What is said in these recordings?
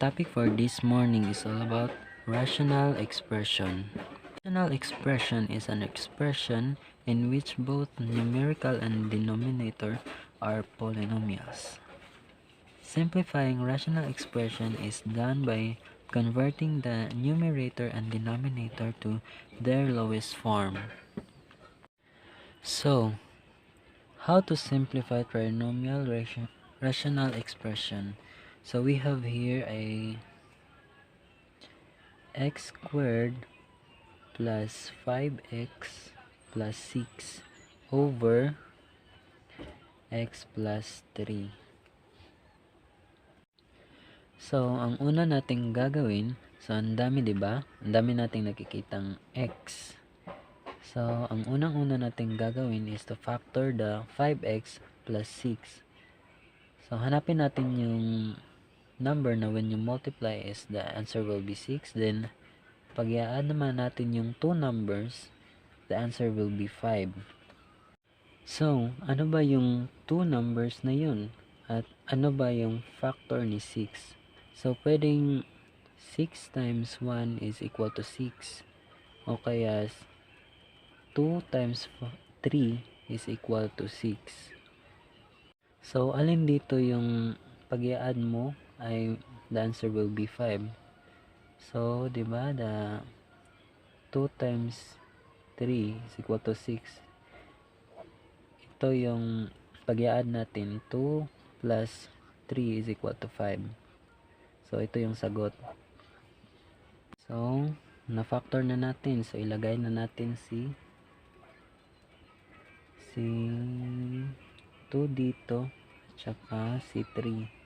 topic for this morning is all about rational expression. Rational expression is an expression in which both numerical and denominator are polynomials. Simplifying rational expression is done by converting the numerator and denominator to their lowest form. So, how to simplify trinomial rational expression? So we have here a x squared plus 5x plus 6 over x plus 3. So, ang una nating gagawin, so ang dami 'di ba? Ang dami nating nakikitang x. So, ang unang-una nating gagawin is to factor the 5x plus 6. So, hanapin natin yung number na when you multiply is the answer will be 6. Then, pag i-add naman natin yung two numbers, the answer will be 5. So, ano ba yung two numbers na yun? At ano ba yung factor ni 6? So, pwedeng 6 times 1 is equal to 6. O kaya 2 times 3 is equal to 6. So, alin dito yung pag i-add mo ay the answer will be 5. So, di ba, the 2 times 3 is equal to 6. Ito yung pag i-add natin, 2 plus 3 is equal to 5. So, ito yung sagot. So, na-factor na natin. So, ilagay na natin si 2 dito, tsaka si 3.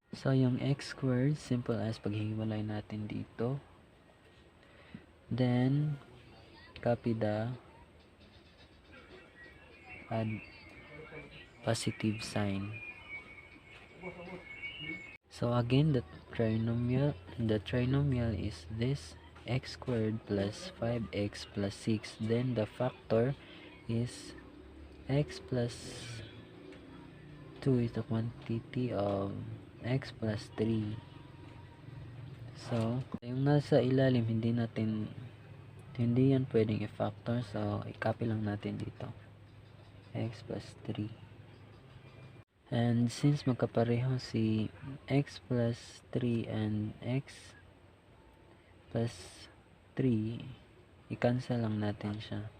So, yung x squared, simple as paghihiwalay natin dito. Then, copy the add positive sign. So again, the trinomial is this x squared plus 5x plus 6. Then the factor is x plus 2 is the quantity of x plus 3. So, yung nasa ilalim, hindi yan pwedeng i-factor. So, i-copy lang natin dito. X plus 3. And since magkapareho si x plus 3 and x plus 3, i-cancel lang natin siya.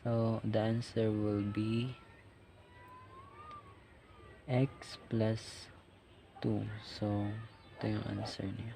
So, the answer will be x plus 2. So, ito yung answer niya.